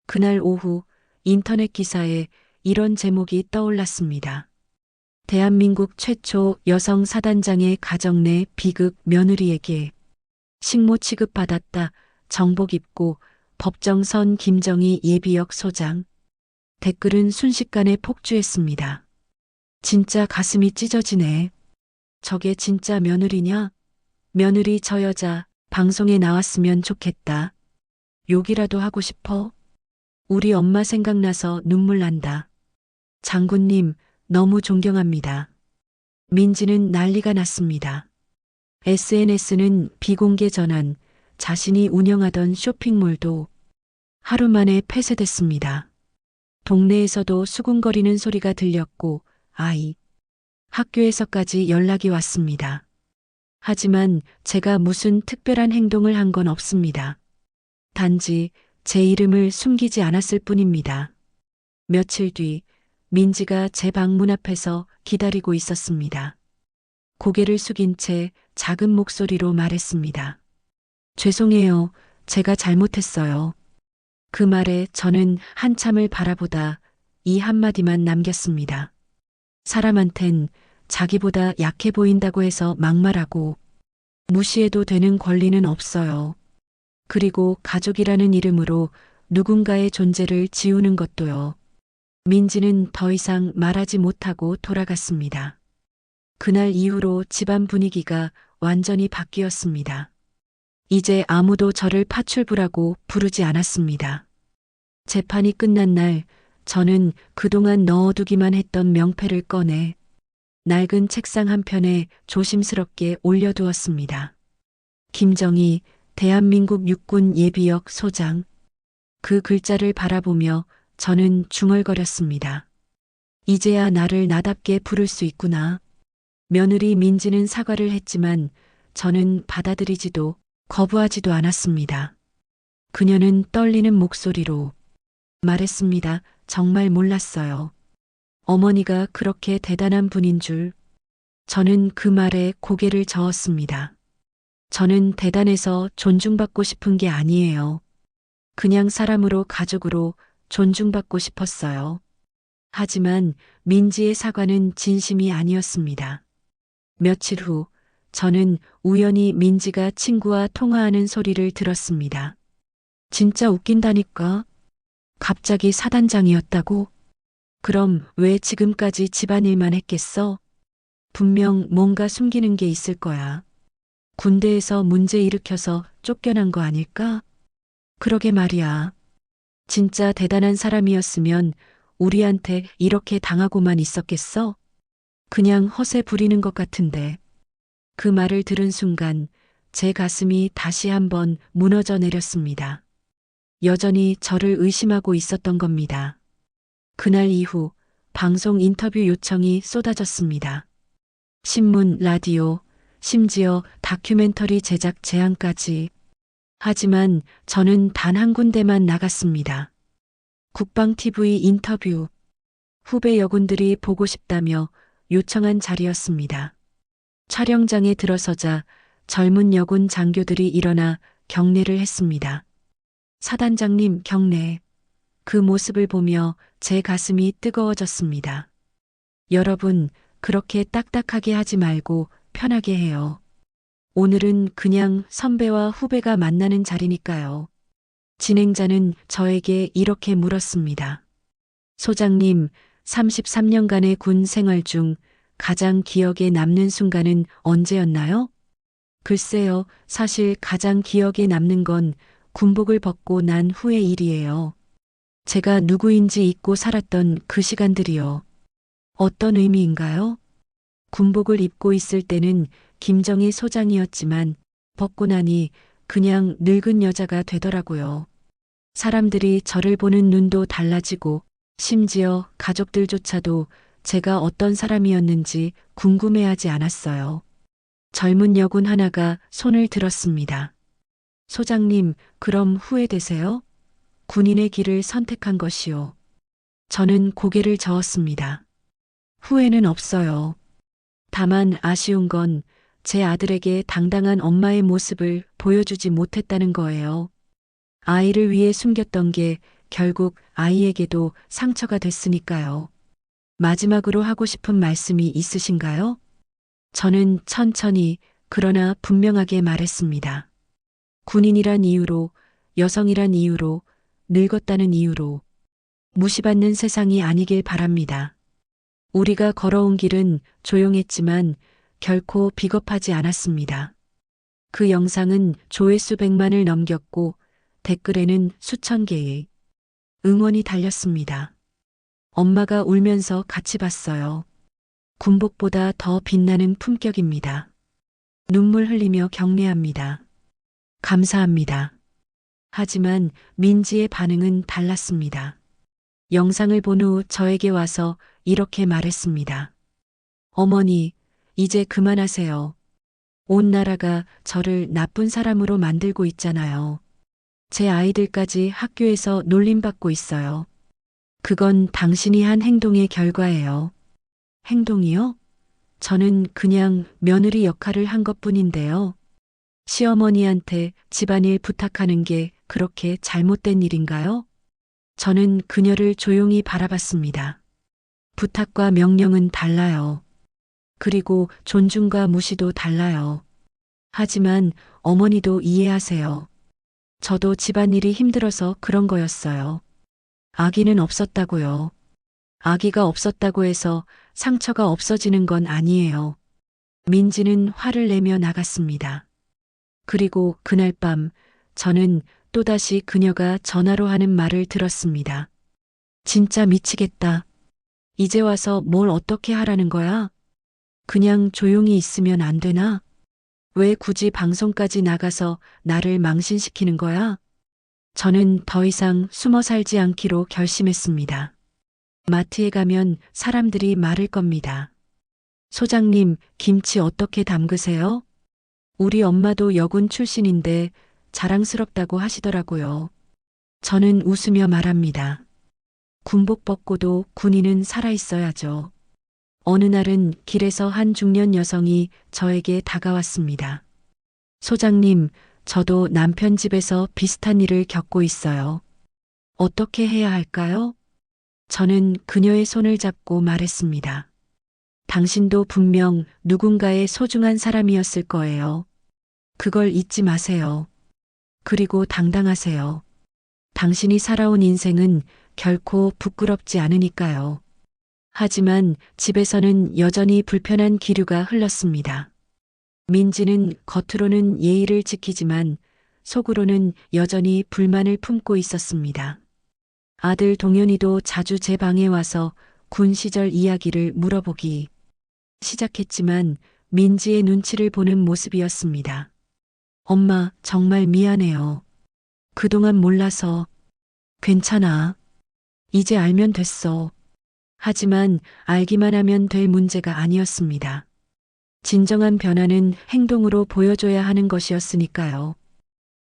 그날 오후 인터넷 기사에 이런 제목이 떠올랐습니다. 대한민국 최초 여성 사단장의 가정 내 비극 며느리에게 식모 취급받았다. 정복 입고 법정 선 김정희 예비역 소장. 댓글은 순식간에 폭주했습니다. 진짜 가슴이 찢어지네. 저게 진짜 며느리냐? 며느리 저 여자 방송에 나왔으면 좋겠다. 욕이라도 하고 싶어? 우리 엄마 생각나서 눈물 난다. 장군님, 너무 존경합니다. 민지는 난리가 났습니다. SNS는 비공개 전환, 자신이 운영하던 쇼핑몰도 하루 만에 폐쇄됐습니다. 동네에서도 수군거리는 소리가 들렸고 학교에서까지 연락이 왔습니다. 하지만 제가 무슨 특별한 행동을 한 건 없습니다. 단지 제 이름을 숨기지 않았을 뿐입니다. 며칠 뒤 민지가 제 방 문 앞에서 기다리고 있었습니다. 고개를 숙인 채 작은 목소리로 말했습니다. 죄송해요. 제가 잘못했어요. 그 말에 저는 한참을 바라보다 이 한마디만 남겼습니다. 사람한텐 자기보다 약해 보인다고 해서 막말하고 무시해도 되는 권리는 없어요. 그리고 가족이라는 이름으로 누군가의 존재를 지우는 것도요. 민지는 더 이상 말하지 못하고 돌아갔습니다. 그날 이후로 집안 분위기가 완전히 바뀌었습니다. 이제 아무도 저를 파출부라고 부르지 않았습니다. 재판이 끝난 날 저는 그동안 넣어두기만 했던 명패를 꺼내 낡은 책상 한편에 조심스럽게 올려두었습니다. 김정희 대한민국 육군 예비역 소장. 그 글자를 바라보며 저는 중얼거렸습니다. 이제야 나를 나답게 부를 수 있구나. 며느리 민지는 사과를 했지만 저는 받아들이지도 거부하지도 않았습니다. 그녀는 떨리는 목소리로 말했습니다. 정말 몰랐어요. 어머니가 그렇게 대단한 분인 줄. 저는 그 말에 고개를 저었습니다. 저는 대단해서 존중받고 싶은 게 아니에요. 그냥 사람으로 가족으로 존중받고 싶었어요. 하지만 민지의 사과는 진심이 아니었습니다. 며칠 후 저는 우연히 민지가 친구와 통화하는 소리를 들었습니다. 진짜 웃긴다니까. 갑자기 사단장이었다고? 그럼 왜 지금까지 집안일만 했겠어? 분명 뭔가 숨기는 게 있을 거야. 군대에서 문제 일으켜서 쫓겨난 거 아닐까? 그러게 말이야. 진짜 대단한 사람이었으면 우리한테 이렇게 당하고만 있었겠어? 그냥 허세 부리는 것 같은데. 그 말을 들은 순간 제 가슴이 다시 한번 무너져 내렸습니다. 여전히 저를 의심하고 있었던 겁니다. 그날 이후 방송 인터뷰 요청이 쏟아졌습니다. 신문, 라디오, 심지어 다큐멘터리 제작 제안까지. 하지만 저는 단 한 군데만 나갔습니다. 국방TV 인터뷰. 후배 여군들이 보고 싶다며 요청한 자리였습니다. 촬영장에 들어서자 젊은 여군 장교들이 일어나 경례를 했습니다. 사단장님 경례. 그 모습을 보며 제 가슴이 뜨거워졌습니다. 여러분, 그렇게 딱딱하게 하지 말고 편하게 해요. 오늘은 그냥 선배와 후배가 만나는 자리니까요. 진행자는 저에게 이렇게 물었습니다. 소장님, 33년간의 군 생활 중 가장 기억에 남는 순간은 언제였나요? 글쎄요, 사실 가장 기억에 남는 건 군복을 벗고 난 후의 일이에요. 제가 누구인지 잊고 살았던 그 시간들이요. 어떤 의미인가요? 군복을 입고 있을 때는 김정희 소장이었지만 벗고 나니 그냥 늙은 여자가 되더라고요. 사람들이 저를 보는 눈도 달라지고 심지어 가족들조차도 제가 어떤 사람이었는지 궁금해하지 않았어요. 젊은 여군 하나가 손을 들었습니다. 소장님, 그럼 후회되세요? 군인의 길을 선택한 것이요. 저는 고개를 저었습니다. 후회는 없어요. 다만 아쉬운 건 제 아들에게 당당한 엄마의 모습을 보여주지 못했다는 거예요. 아이를 위해 숨겼던 게 결국 아이에게도 상처가 됐으니까요. 마지막으로 하고 싶은 말씀이 있으신가요? 저는 천천히 그러나 분명하게 말했습니다. 군인이란 이유로, 여성이란 이유로, 늙었다는 이유로 무시받는 세상이 아니길 바랍니다. 우리가 걸어온 길은 조용했지만 결코 비겁하지 않았습니다. 그 영상은 조회수 100만을 넘겼고 댓글에는 수천 개의 응원이 달렸습니다. 엄마가 울면서 같이 봤어요. 군복보다 더 빛나는 품격입니다. 눈물 흘리며 경례합니다. 감사합니다. 하지만 민지의 반응은 달랐습니다. 영상을 본 후 저에게 와서 이렇게 말했습니다. 어머니, 이제 그만하세요. 온 나라가 저를 나쁜 사람으로 만들고 있잖아요. 제 아이들까지 학교에서 놀림받고 있어요. 그건 당신이 한 행동의 결과예요. 행동이요? 저는 그냥 며느리 역할을 한 것뿐인데요. 시어머니한테 집안일 부탁하는 게 그렇게 잘못된 일인가요? 저는 그녀를 조용히 바라봤습니다. 부탁과 명령은 달라요. 그리고 존중과 무시도 달라요. 하지만 어머니도 이해하세요. 저도 집안일이 힘들어서 그런 거였어요. 아기는 없었다고요. 아기가 없었다고 해서 상처가 없어지는 건 아니에요. 민지는 화를 내며 나갔습니다. 그리고 그날 밤 저는 또다시 그녀가 전화로 하는 말을 들었습니다. 진짜 미치겠다. 이제 와서 뭘 어떻게 하라는 거야? 그냥 조용히 있으면 안 되나? 왜 굳이 방송까지 나가서 나를 망신시키는 거야? 저는 더 이상 숨어 살지 않기로 결심했습니다. 마트에 가면 사람들이 말을 겁니다. 소장님, 김치 어떻게 담그세요? 우리 엄마도 여군 출신인데 자랑스럽다고 하시더라고요. 저는 웃으며 말합니다. 군복 벗고도 군인은 살아있어야죠. 어느 날은 길에서 한 중년 여성이 저에게 다가왔습니다. 소장님, 저도 남편 집에서 비슷한 일을 겪고 있어요. 어떻게 해야 할까요? 저는 그녀의 손을 잡고 말했습니다. 당신도 분명 누군가의 소중한 사람이었을 거예요. 그걸 잊지 마세요. 그리고 당당하세요. 당신이 살아온 인생은 결코 부끄럽지 않으니까요. 하지만 집에서는 여전히 불편한 기류가 흘렀습니다. 민지는 겉으로는 예의를 지키지만 속으로는 여전히 불만을 품고 있었습니다. 아들 동현이도 자주 제 방에 와서 군 시절 이야기를 물어보기 시작했지만 민지의 눈치를 보는 모습이었습니다. 엄마, 정말 미안해요. 그동안 몰라서. 괜찮아. 이제 알면 됐어. 하지만 알기만 하면 될 문제가 아니었습니다. 진정한 변화는 행동으로 보여줘야 하는 것이었으니까요.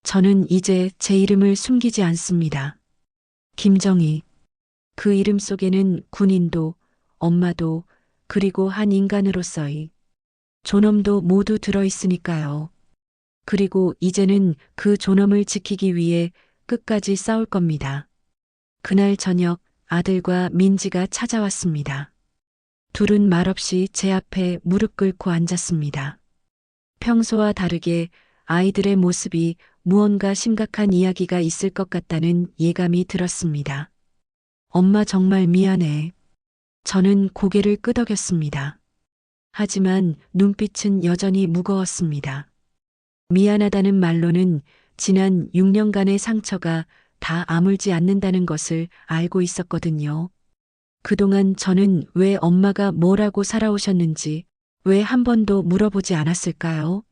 저는 이제 제 이름을 숨기지 않습니다. 김정희. 그 이름 속에는 군인도, 엄마도, 그리고 한 인간으로서의 존엄도 모두 들어있으니까요. 그리고 이제는 그 존엄을 지키기 위해 끝까지 싸울 겁니다. 그날 저녁 아들과 민지가 찾아왔습니다. 둘은 말없이 제 앞에 무릎 꿇고 앉았습니다. 평소와 다르게 아이들의 모습이 무언가 심각한 이야기가 있을 것 같다는 예감이 들었습니다. 엄마 정말 미안해. 저는 고개를 끄덕였습니다. 하지만 눈빛은 여전히 무거웠습니다. 미안하다는 말로는 지난 6년간의 상처가 다 아물지 않는다는 것을 알고 있었거든요. 그동안 저는 왜 엄마가 뭐라고 살아오셨는지 왜 한 번도 물어보지 않았을까요?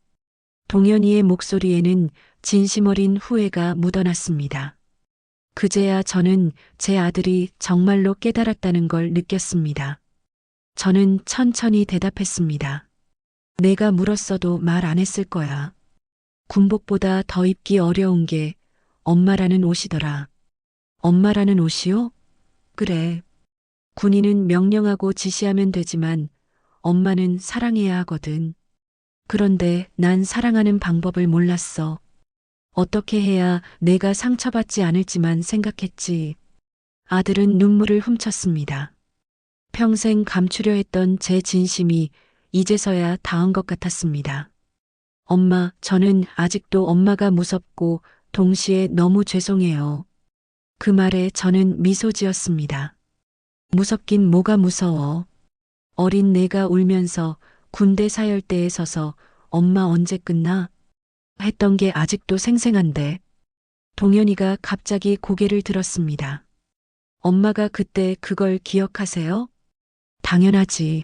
동현이의 목소리에는 진심 어린 후회가 묻어났습니다. 그제야 저는 제 아들이 정말로 깨달았다는 걸 느꼈습니다. 저는 천천히 대답했습니다. 내가 물었어도 말 안 했을 거야. 군복보다 더 입기 어려운 게 엄마라는 옷이더라. 엄마라는 옷이요? 그래. 군인은 명령하고 지시하면 되지만 엄마는 사랑해야 하거든. 그런데 난 사랑하는 방법을 몰랐어. 어떻게 해야 내가 상처받지 않을지만 생각했지. 아들은 눈물을 훔쳤습니다. 평생 감추려 했던 제 진심이 이제서야 닿은 것 같았습니다. 엄마, 저는 아직도 엄마가 무섭고 동시에 너무 죄송해요. 그 말에 저는 미소 지었습니다. 무섭긴 뭐가 무서워. 어린 내가 울면서 군대 사열대에 서서 엄마 언제 끝나? 했던 게 아직도 생생한데. 동현이가 갑자기 고개를 들었습니다. 엄마가 그때 그걸 기억하세요? 당연하지.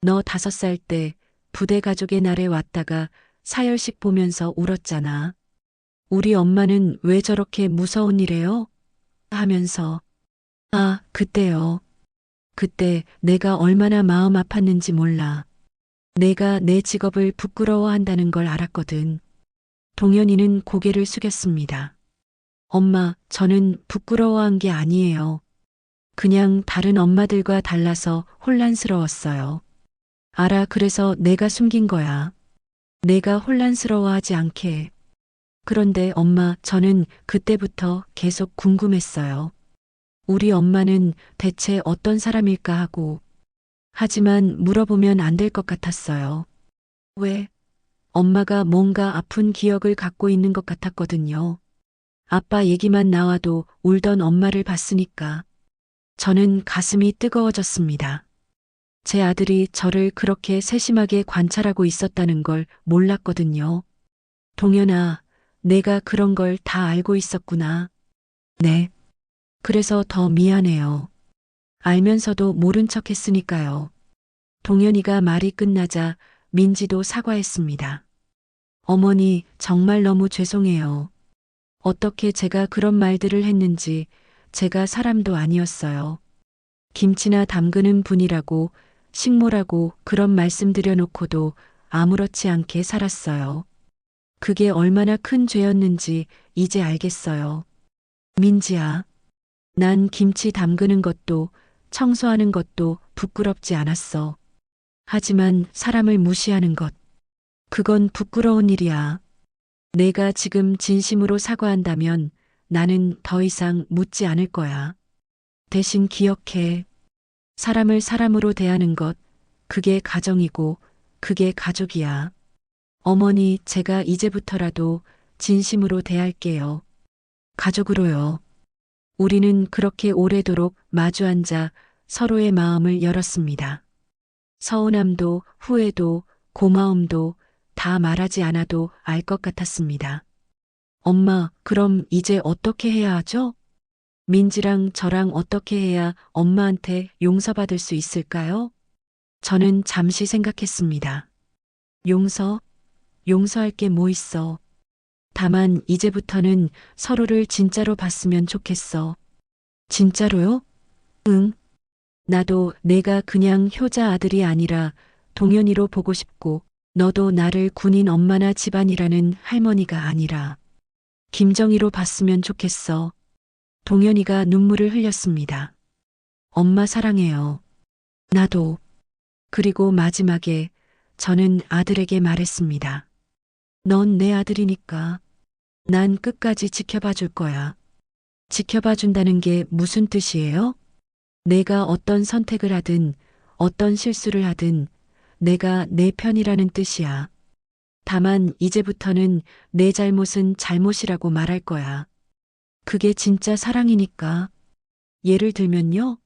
너 5살 때 부대 가족의 날에 왔다가 사열식 보면서 울었잖아. 우리 엄마는 왜 저렇게 무서운 일해요? 하면서. 아, 그때요. 그때 내가 얼마나 마음 아팠는지 몰라. 내가 내 직업을 부끄러워한다는 걸 알았거든. 동현이는 고개를 숙였습니다. 엄마, 저는 부끄러워한 게 아니에요. 그냥 다른 엄마들과 달라서 혼란스러웠어요. 알아, 그래서 내가 숨긴 거야. 내가 혼란스러워하지 않게. 그런데 엄마, 저는 그때부터 계속 궁금했어요. 우리 엄마는 대체 어떤 사람일까 하고. 하지만 물어보면 안 될 것 같았어요. 왜? 엄마가 뭔가 아픈 기억을 갖고 있는 것 같았거든요. 아빠 얘기만 나와도 울던 엄마를 봤으니까. 저는 가슴이 뜨거워졌습니다. 제 아들이 저를 그렇게 세심하게 관찰하고 있었다는 걸 몰랐거든요. 동현아, 내가 그런 걸 다 알고 있었구나. 네. 그래서 더 미안해요. 알면서도 모른 척 했으니까요. 동현이가 말이 끝나자 민지도 사과했습니다. 어머니, 정말 너무 죄송해요. 어떻게 제가 그런 말들을 했는지 제가 사람도 아니었어요. 김치나 담그는 분이라고 식모라고 그런 말씀 드려놓고도 아무렇지 않게 살았어요. 그게 얼마나 큰 죄였는지 이제 알겠어요. 민지야, 난 김치 담그는 것도 청소하는 것도 부끄럽지 않았어. 하지만 사람을 무시하는 것, 그건 부끄러운 일이야. 내가 지금 진심으로 사과한다면 나는 더 이상 묻지 않을 거야. 대신 기억해. 사람을 사람으로 대하는 것, 그게 가정이고 그게 가족이야. 어머니, 제가 이제부터라도 진심으로 대할게요. 가족으로요. 우리는 그렇게 오래도록 마주 앉아 서로의 마음을 열었습니다. 서운함도 후회도 고마움도 다 말하지 않아도 알 것 같았습니다. 엄마, 그럼 이제 어떻게 해야 하죠? 민지랑 저랑 어떻게 해야 엄마한테 용서받을 수 있을까요? 저는 잠시 생각했습니다. 용서? 용서할 게 뭐 있어. 다만 이제부터는 서로를 진짜로 봤으면 좋겠어. 진짜로요? 응. 나도 내가 그냥 효자 아들이 아니라 동현이로 보고 싶고, 너도 나를 군인 엄마나 집안이라는 할머니가 아니라 김정희로 봤으면 좋겠어. 동현이가 눈물을 흘렸습니다. 엄마 사랑해요. 나도. 그리고 마지막에 저는 아들에게 말했습니다. 넌 내 아들이니까 난 끝까지 지켜봐 줄 거야. 지켜봐 준다는 게 무슨 뜻이에요? 내가 어떤 선택을 하든 어떤 실수를 하든 내가 내 편이라는 뜻이야. 다만 이제부터는 내 잘못은 잘못이라고 말할 거야. 그게 진짜 사랑이니까. 예를 들면요.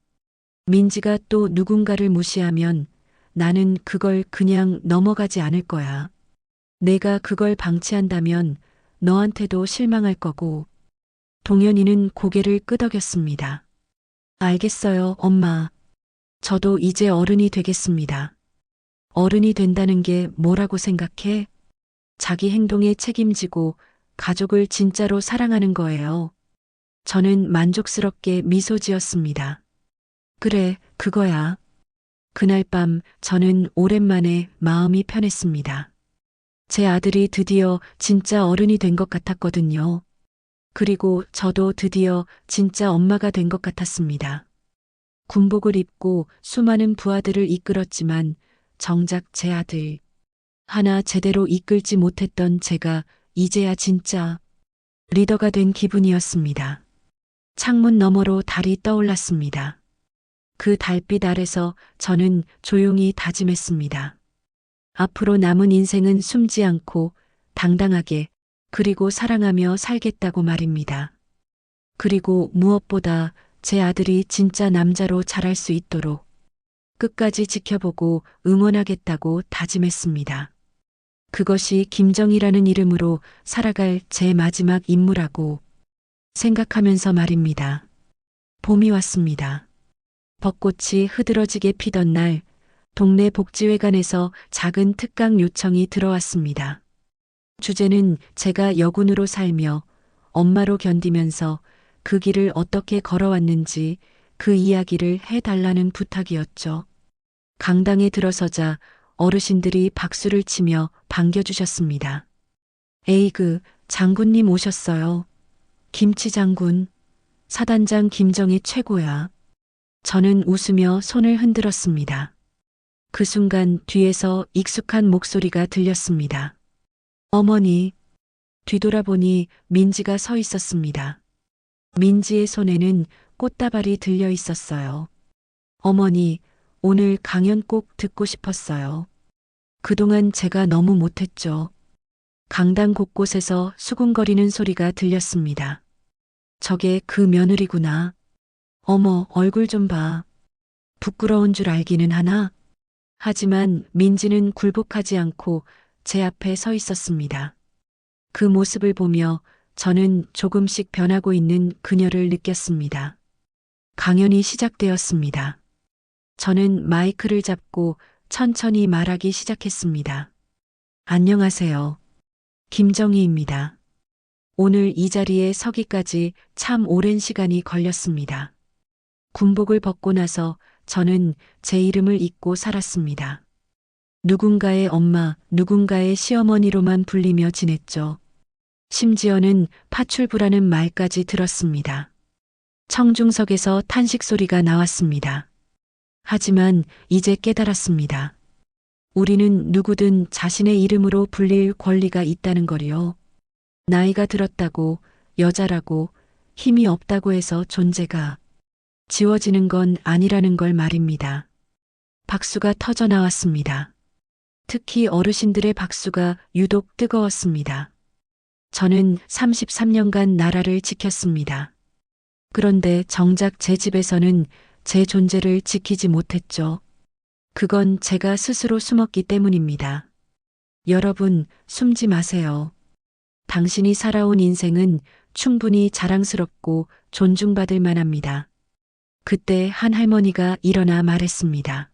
민지가 또 누군가를 무시하면 나는 그걸 그냥 넘어가지 않을 거야. 내가 그걸 방치한다면 너한테도 실망할 거고. 동현이는 고개를 끄덕였습니다. 알겠어요, 엄마. 저도 이제 어른이 되겠습니다. 어른이 된다는 게 뭐라고 생각해? 자기 행동에 책임지고 가족을 진짜로 사랑하는 거예요. 저는 만족스럽게 미소 지었습니다. 그래, 그거야. 그날 밤 저는 오랜만에 마음이 편했습니다. 제 아들이 드디어 진짜 어른이 된 것 같았거든요. 그리고 저도 드디어 진짜 엄마가 된 것 같았습니다. 군복을 입고 수많은 부하들을 이끌었지만 정작 제 아들 하나 제대로 이끌지 못했던 제가 이제야 진짜 리더가 된 기분이었습니다. 창문 너머로 달이 떠올랐습니다. 그 달빛 아래서 저는 조용히 다짐했습니다. 앞으로 남은 인생은 숨지 않고 당당하게 그리고 사랑하며 살겠다고 말입니다. 그리고 무엇보다 제 아들이 진짜 남자로 자랄 수 있도록 끝까지 지켜보고 응원하겠다고 다짐했습니다. 그것이 김정희라는 이름으로 살아갈 제 마지막 임무라고 생각하면서 말입니다. 봄이 왔습니다. 벚꽃이 흐드러지게 피던 날, 동네 복지회관에서 작은 특강 요청이 들어왔습니다. 주제는 제가 여군으로 살며 엄마로 견디면서 그 길을 어떻게 걸어왔는지 그 이야기를 해달라는 부탁이었죠. 강당에 들어서자 어르신들이 박수를 치며 반겨주셨습니다. 에이그, 장군님 오셨어요. 김치 장군, 사단장 김정희 최고야. 저는 웃으며 손을 흔들었습니다. 그 순간 뒤에서 익숙한 목소리가 들렸습니다. 어머니, 뒤돌아보니 민지가 서 있었습니다. 민지의 손에는 꽃다발이 들려 있었어요. 어머니, 오늘 강연 꼭 듣고 싶었어요. 그동안 제가 너무 못했죠. 강당 곳곳에서 수군거리는 소리가 들렸습니다. 저게 그 며느리구나. 어머, 얼굴 좀 봐. 부끄러운 줄 알기는 하나? 하지만 민지는 굴복하지 않고 제 앞에 서 있었습니다. 그 모습을 보며 저는 조금씩 변하고 있는 그녀를 느꼈습니다. 강연이 시작되었습니다. 저는 마이크를 잡고 천천히 말하기 시작했습니다. 안녕하세요. 김정희입니다. 오늘 이 자리에 서기까지 참 오랜 시간이 걸렸습니다. 군복을 벗고 나서 저는 제 이름을 잊고 살았습니다. 누군가의 엄마, 누군가의 시어머니로만 불리며 지냈죠. 심지어는 파출부라는 말까지 들었습니다. 청중석에서 탄식 소리가 나왔습니다. 하지만 이제 깨달았습니다. 우리는 누구든 자신의 이름으로 불릴 권리가 있다는 거리요. 나이가 들었다고, 여자라고, 힘이 없다고 해서 존재가 지워지는 건 아니라는 걸 말입니다. 박수가 터져 나왔습니다. 특히 어르신들의 박수가 유독 뜨거웠습니다. 저는 33년간 나라를 지켰습니다. 그런데 정작 제 집에서는 제 존재를 지키지 못했죠. 그건 제가 스스로 숨었기 때문입니다. 여러분, 숨지 마세요. 당신이 살아온 인생은 충분히 자랑스럽고 존중받을 만합니다. 그때 한 할머니가 일어나 말했습니다.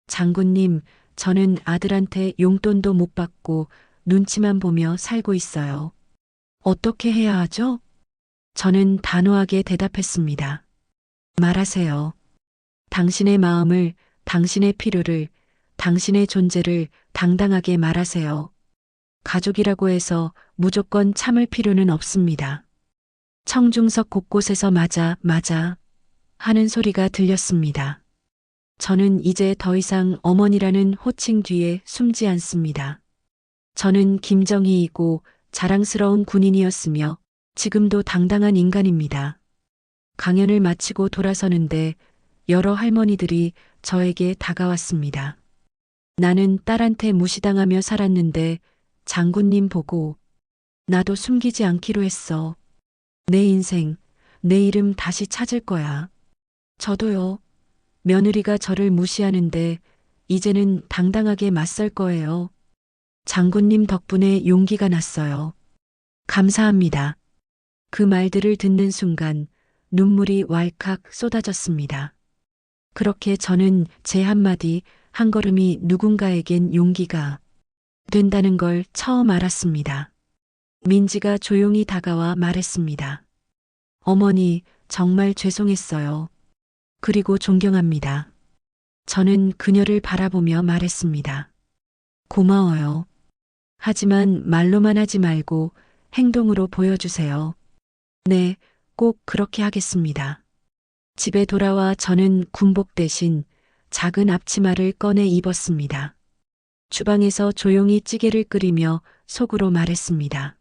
장군님, 저는 아들한테 용돈도 못 받고 눈치만 보며 살고 있어요. 어떻게 해야 하죠? 저는 단호하게 대답했습니다. 말하세요. 당신의 마음을, 당신의 필요를, 당신의 존재를 당당하게 말하세요. 가족이라고 해서 무조건 참을 필요는 없습니다. 청중석 곳곳에서 맞아 하는 소리가 들렸습니다. 저는 이제 더 이상 어머니라는 호칭 뒤에 숨지 않습니다. 저는 김정희이고 자랑스러운 군인이었으며 지금도 당당한 인간입니다. 강연을 마치고 돌아서는데 여러 할머니들이 저에게 다가왔습니다. 나는 딸한테 무시당하며 살았는데 장군님 보고 나도 숨기지 않기로 했어. 내 인생, 내 이름 다시 찾을 거야. 저도요. 며느리가 저를 무시하는데 이제는 당당하게 맞설 거예요. 장군님 덕분에 용기가 났어요. 감사합니다. 그 말들을 듣는 순간 눈물이 왈칵 쏟아졌습니다. 그렇게 저는 제 한마디, 한 걸음이 누군가에겐 용기가 된다는 걸 처음 알았습니다. 민지가 조용히 다가와 말했습니다. 어머니, 정말 죄송했어요. 그리고 존경합니다. 저는 그녀를 바라보며 말했습니다. 고마워요. 하지만 말로만 하지 말고 행동으로 보여주세요. 네, 꼭 그렇게 하겠습니다. 집에 돌아와 저는 군복 대신 작은 앞치마를 꺼내 입었습니다. 주방에서 조용히 찌개를 끓이며 속으로 말했습니다.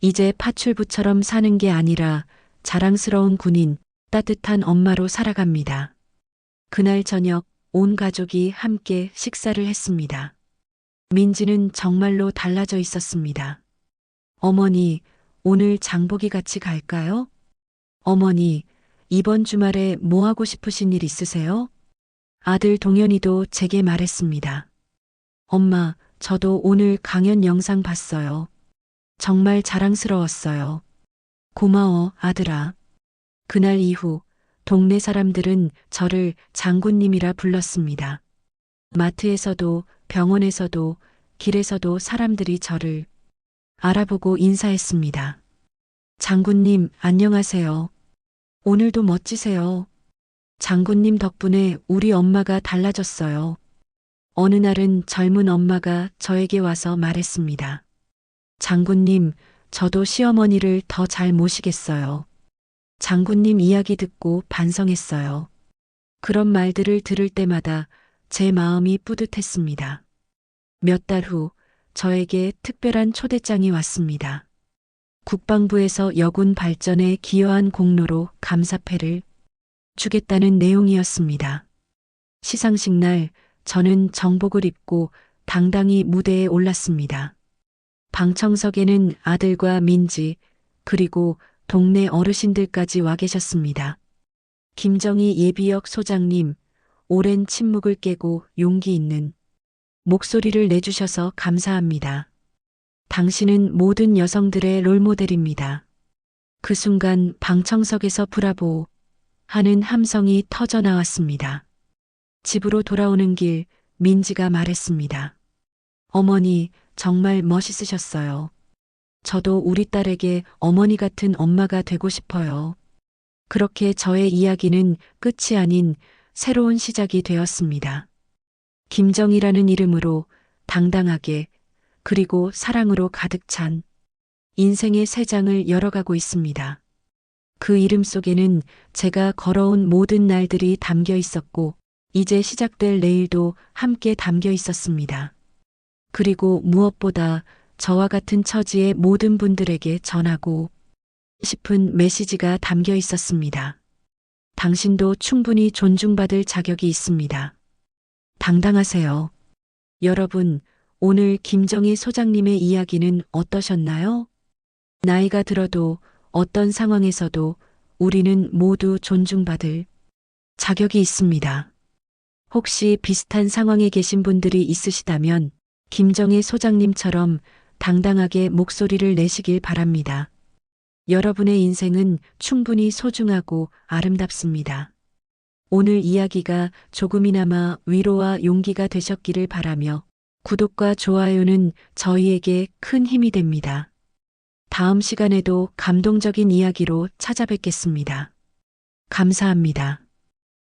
이제 파출부처럼 사는 게 아니라 자랑스러운 군인, 따뜻한 엄마로 살아갑니다. 그날 저녁 온 가족이 함께 식사를 했습니다. 민지는 정말로 달라져 있었습니다. 어머니, 오늘 장보기 같이 갈까요? 어머니, 이번 주말에 뭐 하고 싶으신 일 있으세요? 아들 동현이도 제게 말했습니다. 엄마, 저도 오늘 강연 영상 봤어요. 정말 자랑스러웠어요. 고마워, 아들아. 그날 이후 동네 사람들은 저를 장군님이라 불렀습니다. 마트에서도 병원에서도 길에서도 사람들이 저를 알아보고 인사했습니다. 장군님, 안녕하세요. 오늘도 멋지세요. 장군님 덕분에 우리 엄마가 달라졌어요. 어느 날은 젊은 엄마가 저에게 와서 말했습니다. 장군님, 저도 시어머니를 더 잘 모시겠어요. 장군님 이야기 듣고 반성했어요. 그런 말들을 들을 때마다 제 마음이 뿌듯했습니다. 몇 달 후 저에게 특별한 초대장이 왔습니다. 국방부에서 여군 발전에 기여한 공로로 감사패를 주겠다는 내용이었습니다. 시상식 날 저는 정복을 입고 당당히 무대에 올랐습니다. 방청석에는 아들과 민지 그리고 동네 어르신들까지 와 계셨습니다. 김정희 예비역 소장님, 오랜 침묵을 깨고 용기 있는 목소리를 내주셔서 감사합니다. 당신은 모든 여성들의 롤모델입니다. 그 순간 방청석에서 브라보 하는 함성이 터져 나왔습니다. 집으로 돌아오는 길 민지가 말했습니다. 어머니, 정말 멋있으셨어요. 저도 우리 딸에게 어머니 같은 엄마가 되고 싶어요. 그렇게 저의 이야기는 끝이 아닌 새로운 시작이 되었습니다. 김정희라는 이름으로 당당하게 그리고 사랑으로 가득 찬 인생의 새 장을 열어가고 있습니다. 그 이름 속에는 제가 걸어온 모든 날들이 담겨 있었고 이제 시작될 내일도 함께 담겨 있었습니다. 그리고 무엇보다 저와 같은 처지의 모든 분들에게 전하고 싶은 메시지가 담겨 있었습니다. 당신도 충분히 존중받을 자격이 있습니다. 당당하세요. 여러분, 오늘 김정희 소장님의 이야기는 어떠셨나요? 나이가 들어도 어떤 상황에서도 우리는 모두 존중받을 자격이 있습니다. 혹시 비슷한 상황에 계신 분들이 있으시다면 김정희 소장님처럼 당당하게 목소리를 내시길 바랍니다. 여러분의 인생은 충분히 소중하고 아름답습니다. 오늘 이야기가 조금이나마 위로와 용기가 되셨기를 바라며 구독과 좋아요는 저희에게 큰 힘이 됩니다. 다음 시간에도 감동적인 이야기로 찾아뵙겠습니다. 감사합니다.